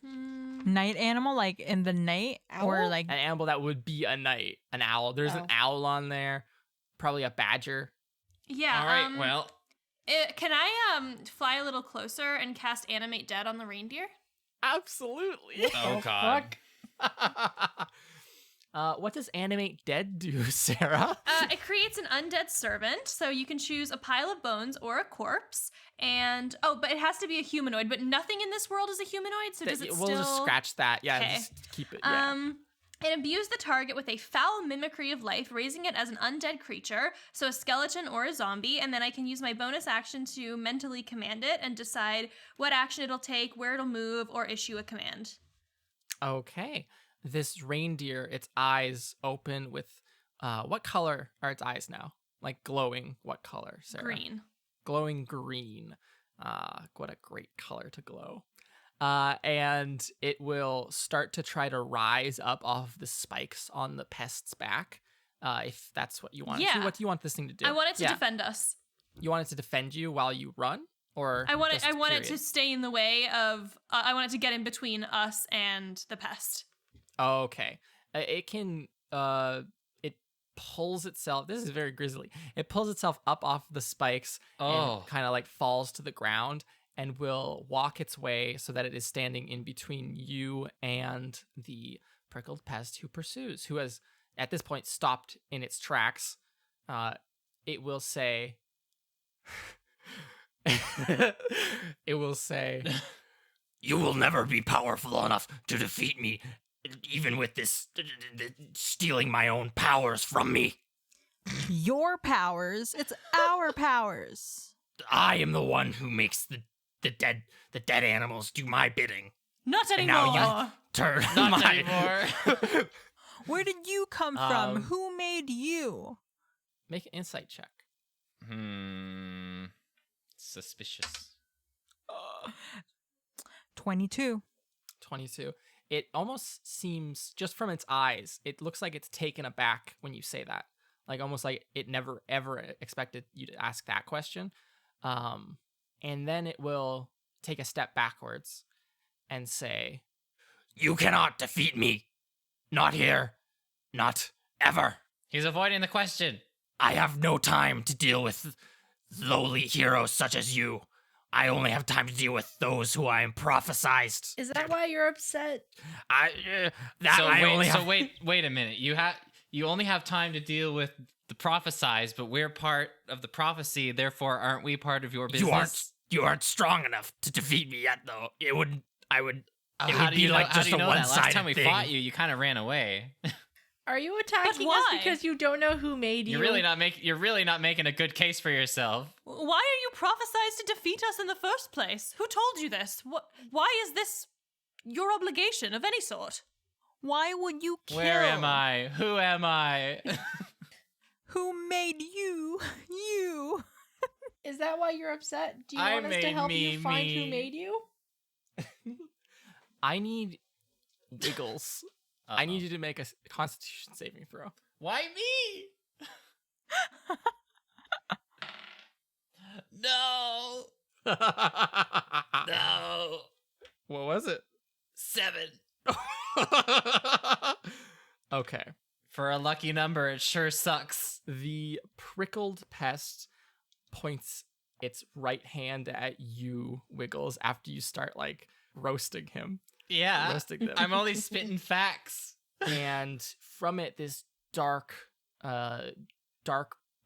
Night animal, like in the night, or Owl? like An animal that would be a night. An owl. There's an Oh. owl on there. Probably a badger. Yeah. All right, well, Can I fly a little closer and cast Animate Dead on the reindeer? Absolutely. oh god. Fuck. What does animate dead do, Sarah? It creates an undead servant, so you can choose a pile of bones or a corpse. And but it has to be a humanoid. But nothing in this world is a humanoid, so does it We'll still? just scratch that. Yeah, Okay. just keep it. Yeah. It imbues the target with a foul mimicry of life, raising it as an undead creature, so a skeleton or a zombie, and then I can use my bonus action to mentally command it and decide what action it'll take, where it'll move, or issue a command. Okay. This reindeer, its eyes open with what color are its eyes now? Like glowing what color, Sarah? Green. Glowing green. What a great color to glow. And it will start to try to rise up off the spikes on the pest's back. If that's what you want. Yeah. What do you want this thing to do? I want it to Yeah. defend us. You want it to defend you while you run? Or I want it. just I want it period? to stay in the way of. I want it to get in between us and the pest. Okay. It can it pulls itself. This is very grisly. It pulls itself up off the spikes Oh. and kind of like falls to the ground and will walk its way so that it is standing in between you and the prickled pest who pursues, who has at this point stopped in its tracks. It will say it will say You will never be powerful enough to defeat me, even with this stealing my own powers from me. your powers. It's our powers. I am the one who makes the dead animals do my bidding. Not And anymore. now you turn Not my anymore. Where did you come from? Um, Who made you? make an insight check. Suspicious. 22. 22. It almost seems, just from its eyes, it looks like it's taken aback when you say that. Like almost like it never ever expected you to ask that question. And then it will take a step backwards and say, You cannot defeat me. Not here. Not ever. He's avoiding the question. I have no time to deal with lowly heroes such as you. I only have time to deal with those who I am prophesized. Is that why you're upset? Wait a minute. You only have time to deal with the prophesized, but we're part of the prophecy. Therefore, aren't we part of your business? You aren't strong enough to defeat me yet, though. It would How do be you know, like how just do you a know that? one-sided Last time we thing. fought you, you kind of ran away. Are you attacking us why? because you don't know who made you? You're really not making a good case for yourself. Why are you prophesized to defeat us in the first place? Who told you this? Why is this your obligation of any sort? Why would you kill? Where am I? Who am I? Who made you? You. Is that why you're upset? Do you I want us to made help me, you find me. who made you? I need Wiggles. I need you to make a Constitution saving throw. Why me? No. No. What was it? 7. Okay. For a lucky number, it sure sucks. The prickled pest points its right hand at you, Wiggles, after you start like roasting him. Yeah. Roasting them. I'm only spitting facts. And from it, this dark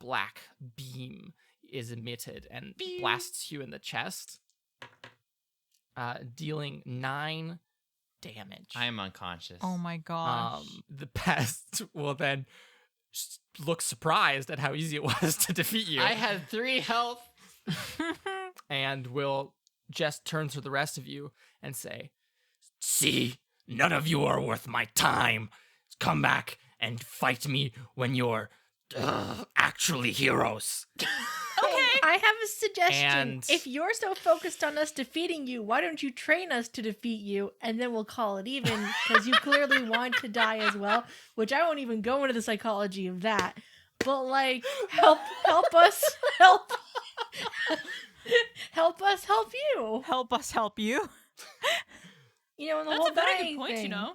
black beam is emitted and blasts you in the chest, dealing 9 damage. I am unconscious. Oh my gosh. The pest will then look surprised at how easy it was to defeat you. I had 3 health. And will just turn to the rest of you and say, See, none of you are worth my time. Come back and fight me when you're actually heroes. Okay, I have a suggestion. And- If you're so focused on us defeating you, why don't you train us to defeat you, and then we'll call it even, because you clearly want to die as well, which I won't even go into the psychology of that. But, like, help us help us help you. Help us help you. You know, in the That's whole a very dying good point, thing. you know.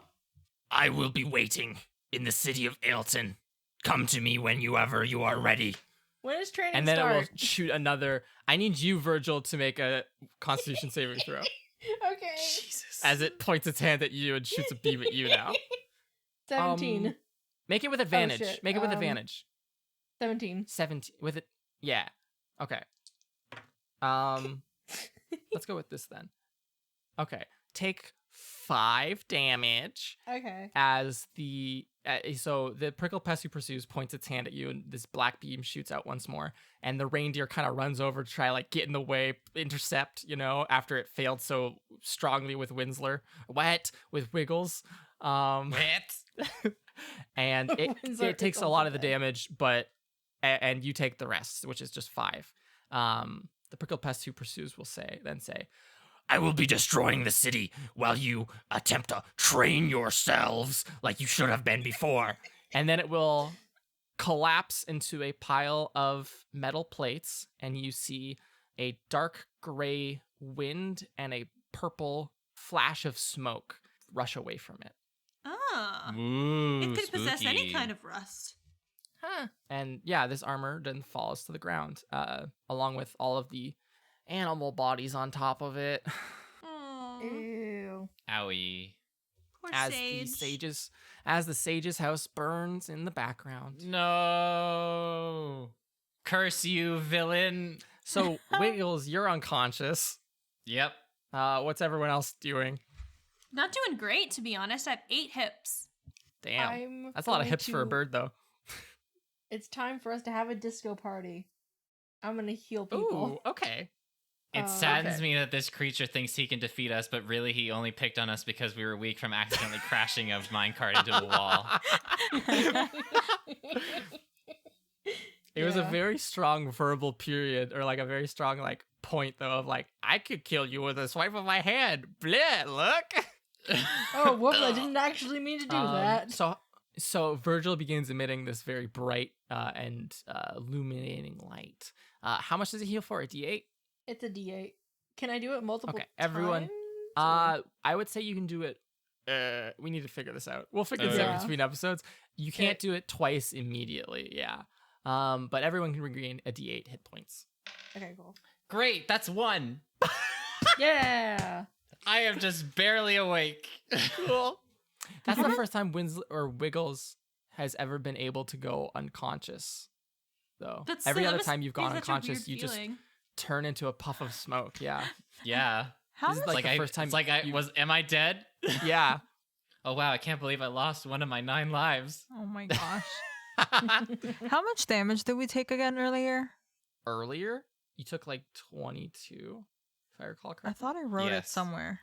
I will be waiting in the city of Ailton. Come to me whenever you are ready. When does training And then start? it will shoot another. I need you, Virgil, to make a Constitution saving throw. Okay. Jesus. As it points its hand at you and shoots a beam at you now. 17. Make it with advantage. shit. Make it with advantage. 17. 17 with it. Yeah. Okay. Let's go with this then. Okay. Take 5 damage Okay. as the so the prickle pest who pursues points its hand at you and this black beam shoots out once more and the reindeer kind of runs over to try like get in the way, intercept, after it failed so strongly with with Wiggles. What? And Winsler it takes is a also lot of the dead. damage, but and you take the rest, which is just 5. The prickle pest who pursues will say, I will be destroying the city while you attempt to train yourselves like you should have been before. and then it will collapse into a pile of metal plates, and you see a dark gray wind and a purple flash of smoke rush away from it. Ah. Ooh, It could possess any spooky. kind of rust. Huh. And yeah, this armor then falls to the ground, along with all of the animal bodies on top of it. Aw, Ew. Owie. poor as Sage. the sage's house burns in the background. No. Curse you, villain. So Wiggles, you're unconscious. Yep. What's everyone else doing? Not doing great, to be honest. I have 8 hips. Damn, I'm that's a lot of going hips for a to- bird, though. It's time for us to have a disco party. I'm gonna heal people. Ooh, okay. It saddens okay. me that this creature thinks he can defeat us, but really he only picked on us because we were weak from accidentally crashing a minecart into a wall. It was a Yeah. very strong verbal period, or like a very strong like point though of like I could kill you with a swipe of my hand. Bleh, look. Oh, whoops! I didn't actually mean to do that. So Virgil begins emitting this very bright and illuminating light. How much does it heal for? A D8? It's a D8. Can I do it multiple Okay, everyone, times? I would say you can do it. We need to figure this out. We'll figure this Yeah. out between episodes. You can't do it twice immediately. Yeah. But everyone can regain a D8 hit points. Okay, cool. Great, that's 1. Yeah. I am just barely awake. Cool. That's the first time Wiggles has ever been able to go unconscious, though. That's Every that other must time you've be gone such a unconscious, weird you just feeling. turn into a puff of smoke. Yeah. Yeah. How This is does like the first time. It's like am I dead? Yeah. Oh wow, I can't believe I lost one of my 9 lives. Oh my gosh. How much damage did we take again earlier? Earlier, you took like 22, if I recall I correctly. thought I wrote it Yes. somewhere.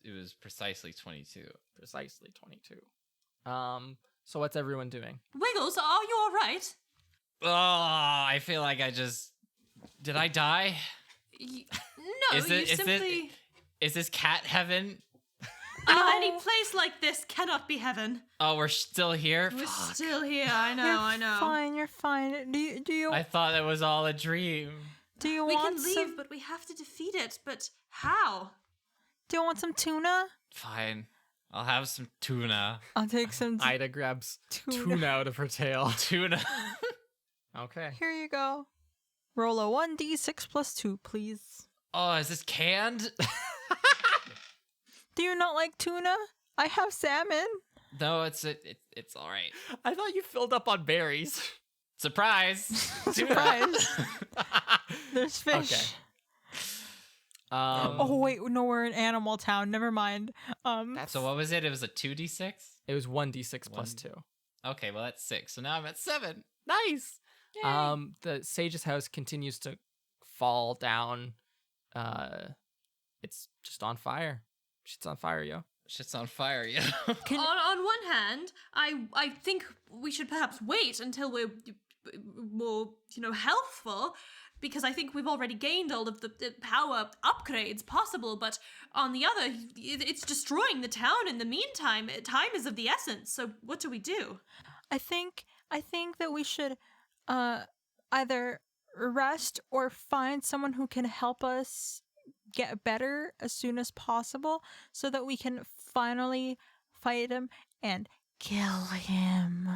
It was precisely 22. Precisely 22. So what's everyone doing? Wiggles, are you all right? Oh, I feel like did I die? No, Is you it- is it- simply... Is this cat heaven? Any place like this cannot be heaven. Oh, we're still here? We're Fuck. still here. I know. Fine, you're fine. Do you I thought it was all a dream. do you We want can leave, some, but we have to defeat it. But how? do you want some tuna? Fine. I'll have some tuna. I'll take some Ida grabs tuna. tuna out of her tail. Tuna. Okay. Here you go. Roll a 1d6 plus 2, please. Oh, is this canned? Do you not like tuna? I have salmon. No, it's all right. I thought you filled up on berries. Surprise. Surprise. There's fish. Okay. Oh wait, no, we're in Animal Town. Never mind. So what was it? It was a 2d6? It was 1d6 plus 2. Okay, well that's 6. So now I'm at 7. Nice. The sage's house continues to fall down. It's just on fire. Shit's on fire, yo. Shit's on fire, yeah. On one hand, I think we should perhaps wait until we're more, healthful, because I think we've already gained all of the power upgrades possible, but on the other, it's destroying the town in the meantime. Time is of the essence, so what do we do? I think that we should either rest or find someone who can help us get better as soon as possible so that we can finally fight him and kill him.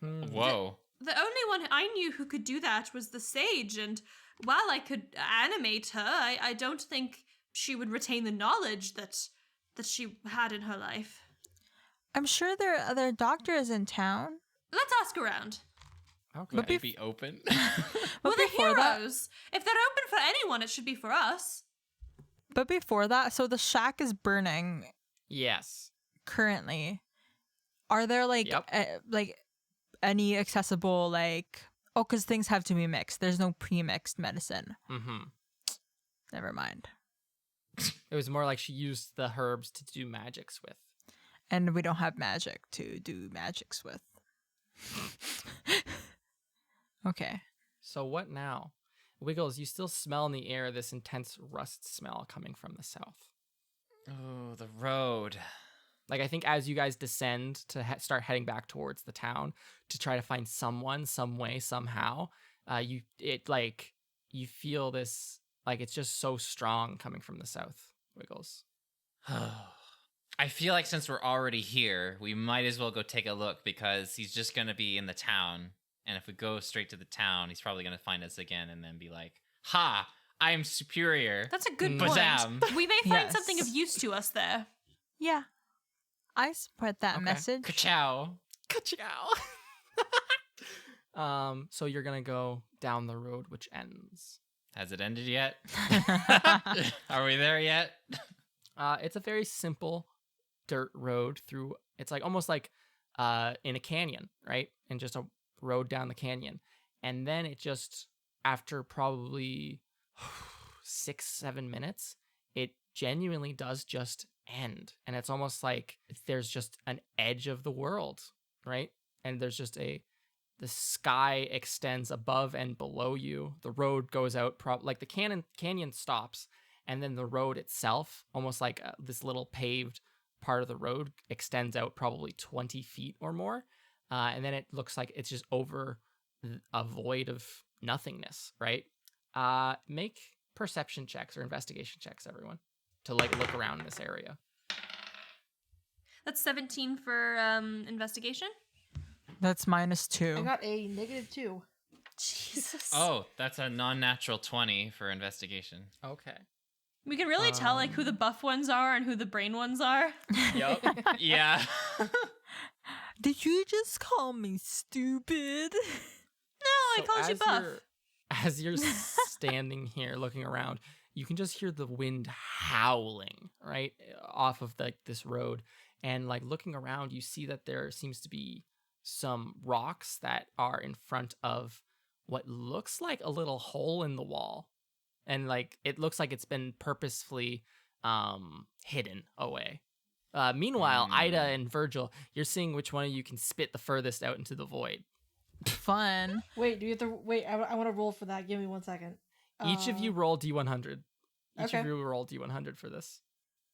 Whoa. The only one I knew who could do that was the sage, and while I could animate her, I don't think she would retain the knowledge that she had in her life. I'm sure there are other doctors in town. Let's ask around. Okay. Would they be open? But Well, the before that, heroes. If they're open for anyone, it should be for us. so the shack is burning Yes. currently. Are there like Yep. any accessible because things have to be mixed. There's no pre-mixed medicine. Mm-hmm. Never mind. It was more like she used the herbs to do magics with. And we don't have magic to do magics with. Okay. So what now? Wiggles, you still smell in the air this intense rust smell coming from the south. Oh, the road. Like, I think as you guys descend to start heading back towards the town to try to find someone, some way, somehow, you feel this, like, it's just so strong coming from the south, Wiggles. I feel like since we're already here, we might as well go take a look because he's just going to be in the town. And if we go straight to the town, he's probably going to find us again and then be like, ha, I'm superior. That's a good Bazam. point. We may find Yes. something of use to us there. Yeah. I support that Okay. message. Ka-chow. Ka-chow! So you're gonna go down the road, which ends. Has it ended yet? Are we there yet? It's a very simple dirt road through. It's like almost like in a canyon, right? And just a road down the canyon, and then it just after probably 6-7 minutes, it genuinely does just end, and it's almost like there's just an edge of the world, right? And there's just the sky extends above and below you. The road goes out, like the canyon stops, and then the road itself, almost like this little paved part of the road, extends out probably 20 feet or more, and then it looks like it's just over a void of nothingness, right? Make perception checks or investigation checks, everyone, to like look around this area. That's 17 for investigation. That's -2. I got a -2. Jesus. Oh, that's a non-natural 20 for investigation. Okay. We can really tell like who the buff ones are and who the brain ones are. Yep. Yeah. Did you just call me stupid? No, I called you buff. As you're standing here looking around, you can just hear the wind howling right off of this road, and like looking around, you see that there seems to be some rocks that are in front of what looks like a little hole in the wall, and like it looks like it's been purposefully hidden away. Meanwhile, Ida and Virgil, you're seeing which one of you can spit the furthest out into the void. Fun. Wait, do you have to wait? I want to roll for that. Give me 1 second. Each of you roll D100. Each okay. of you roll D100 for this.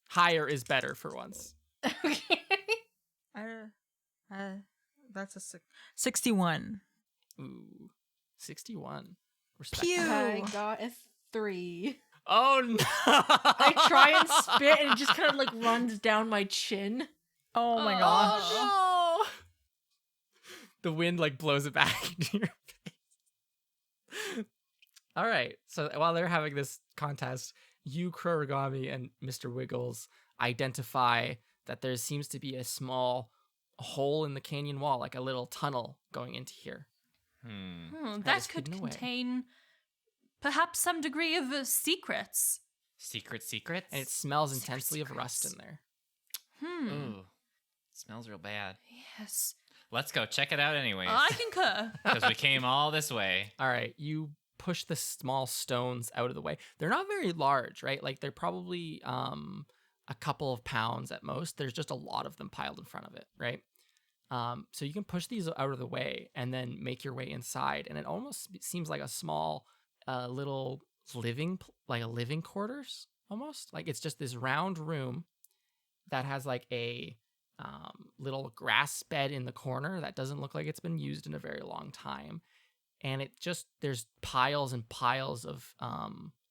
Higher is better for once. Okay. That's a 61. Ooh, 61. Respect. Pew. I got a 3. Oh no! I try and spit and it just kind of like runs down my chin. Oh my gosh. Oh no! The wind like blows it back into your face. All right. So while they're having this contest, you, Kurogami, and Mr. Wiggles identify that there seems to be a small hole in the canyon wall, like a little tunnel going into here. That That is could hidden away. contain perhaps some degree of secrets. Secrets? And it smells intensely of rust in there. Ooh. Smells real bad. Yes. Let's go check it out anyways. I concur. Because we came all this way. All right, you push the small stones out of the way. They're not very large, right? Like they're probably a couple of pounds at most. There's just a lot of them piled in front of it, right? So you can push these out of the way and then make your way inside, and it almost seems like a small a little like a living quarters almost. Like it's just this round room that has like a little grass bed in the corner that doesn't look like it's been used in a very long time. And it just, there's piles and piles of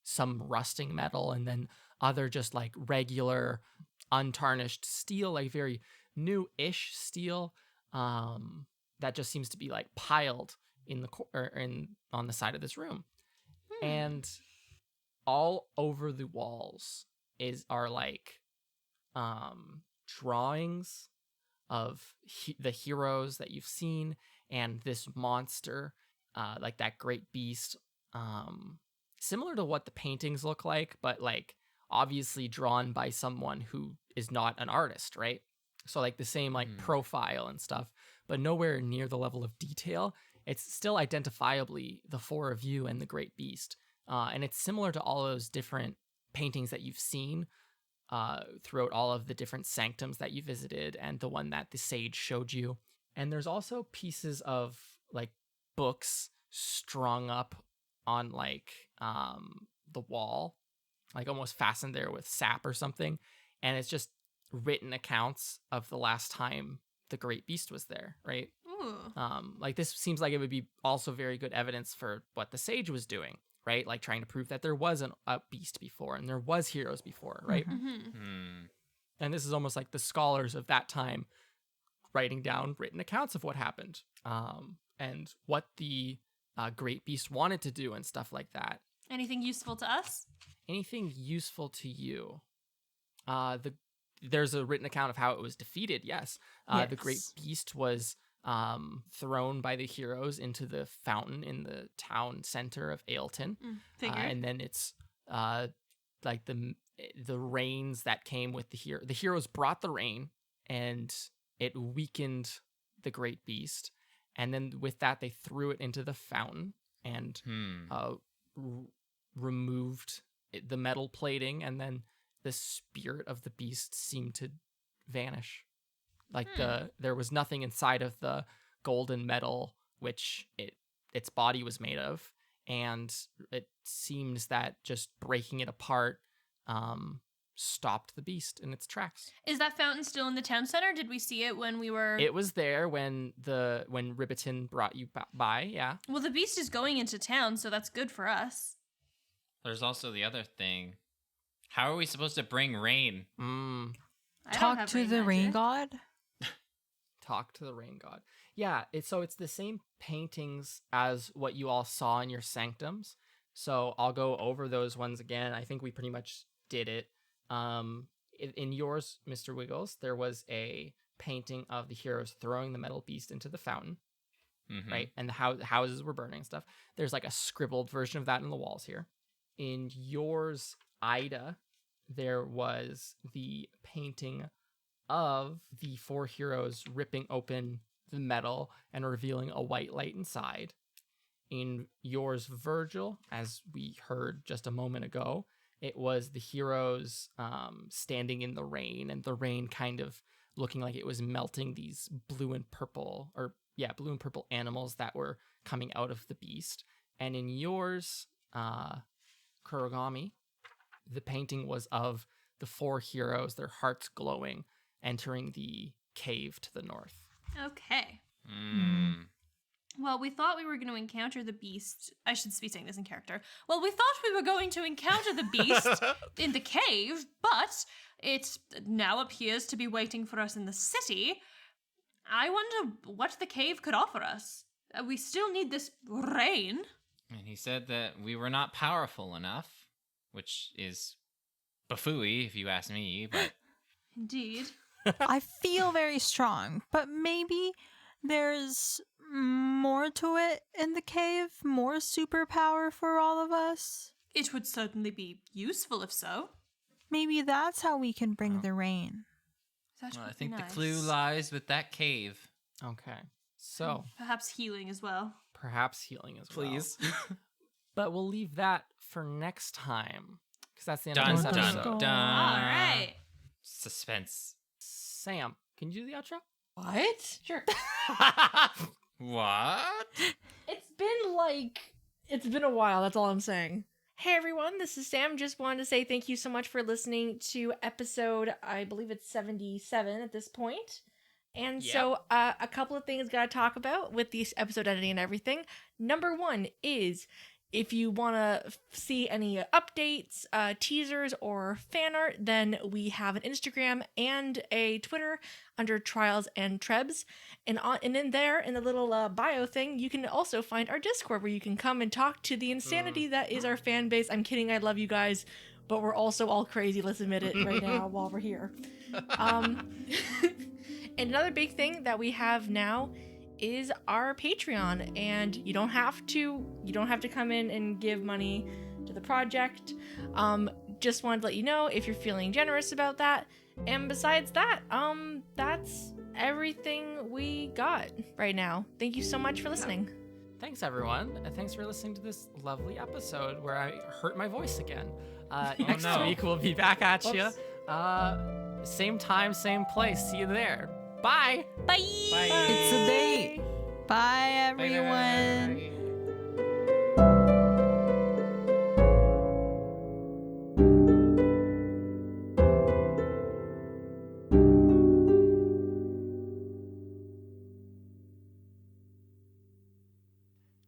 some rusting metal and then other just like regular untarnished steel, like very new-ish steel that just seems to be like piled in on the side of this room. And all over the walls are like drawings of the heroes that you've seen and this monster, like that great beast, similar to what the paintings look like, but like obviously drawn by someone who is not an artist, right? So like the same like profile and stuff, but nowhere near the level of detail. It's still identifiably the four of you and the great beast. And it's similar to all those different paintings that you've seen throughout all of the different sanctums that you visited and the one that the sage showed you. And there's also pieces of like books strung up on like the wall, like almost fastened there with sap or something. And it's just written accounts of the last time the great beast was there, right? Ooh. Like this seems like it would be also very good evidence for what the sage was doing, right? Like trying to prove that there was a beast before and there was heroes before, right? And this is almost like the scholars of that time writing down written accounts of what happened and what the great beast wanted to do and stuff like that. Anything useful to us? Anything useful to you? There's a written account of how it was defeated, yes. The great beast was thrown by the heroes into the fountain in the town center of Ailton. And then it's like the rains that came with the heroes brought the rain and it weakened the great beast. And then with that, they threw it into the fountain and removed the metal plating, and then the spirit of the beast seemed to vanish. Like there was nothing inside of the golden metal which its body was made of, and it seems that just breaking it apart stopped the beast in its tracks. Is that fountain still in the town center? Did we see it when we were... It was there when Ribiton brought you by, yeah. Well, the beast is going into town, so that's good for us. There's also the other thing. How are we supposed to bring rain? I don't Talk have to the magic. rain god. Talk to the rain god. Yeah, it's the same paintings as what you all saw in your sanctums. So I'll go over those ones again. I think we pretty much did it. In yours, Mr. Wiggles, there was a painting of the heroes throwing the metal beast into the fountain, right? And the houses were burning and stuff. There's like a scribbled version of that in the walls here. In yours, Ida, there was the painting of the four heroes ripping open the metal and revealing a white light inside. In yours, Virgil, as we heard just a moment ago, it was the heroes standing in the rain, and the rain kind of looking like it was melting these blue and purple animals that were coming out of the beast. And in yours, Kurogami, the painting was of the four heroes, their hearts glowing, entering the cave to the north. Okay. Well, we thought we were going to encounter the beast. I should be saying this in character. Well, we thought we were going to encounter the beast in the cave, but it now appears to be waiting for us in the city. I wonder what the cave could offer us. We still need this rain. And he said that we were not powerful enough, which is bafooey if you ask me, but... Indeed. I feel very strong, but maybe there's more to it in the cave, more superpower for all of us. It would certainly be useful if so. Maybe that's how we can bring the rain. That Well, would I think be the nice. clue lies with that cave. Okay, so Perhaps healing as well. perhaps healing as well. But we'll leave that for next time, because that's the end Dun, of this dun, episode. dun. All right. Suspense. Sam, can you do the outro? What? Sure. What? It's been like It's been a while, that's all I'm saying. Hey everyone, this is Sam. Just wanted to say thank you so much for listening to episode, I believe it's 77 at this point. And so, a couple of things gotta talk about with this episode editing and everything. Number one is if you want to see any updates, teasers, or fan art, then we have an Instagram and a Twitter under Trials and Trebs. And in there, in the little bio thing, you can also find our Discord where you can come and talk to the insanity that is our fan base. I'm kidding, I love you guys, but we're also all crazy. Let's admit it right now while we're here. And another big thing that we have now is our Patreon, and you don't have to come in and give money to the project. Just wanted to let you know if you're feeling generous about that. And besides that, that's everything we got right now. Thank you so much for listening. Thanks, everyone. Thanks for listening to this lovely episode where I hurt my voice again. Next week, we'll be back at you. Same time, same place. See you there. Bye. Bye. Bye. It's a date. Bye, everyone. Bye.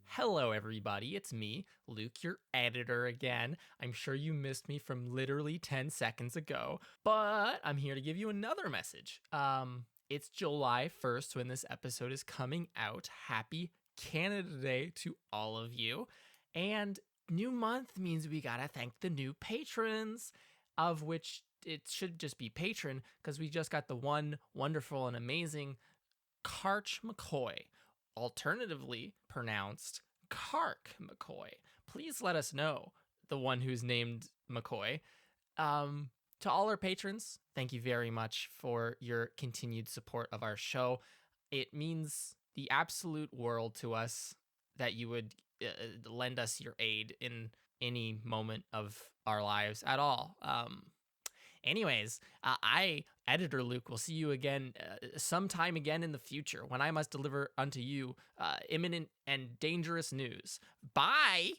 Hello, everybody. It's me, Luke, your editor again. I'm sure you missed me from literally 10 seconds ago, but I'm here to give you another message. It's July 1st when this episode is coming out. Happy Canada Day to all of you. And new month means we gotta thank the new patrons, of which it should just be patron, because we just got the one wonderful and amazing Karch McCoy, alternatively pronounced Kark McCoy. Please let us know, the one who's named McCoy. To all our patrons, thank you very much for your continued support of our show. It means the absolute world to us that you would lend us your aid in any moment of our lives at all. Anyways, Editor Luke, will see you again sometime again in the future when I must deliver unto you imminent and dangerous news. Bye!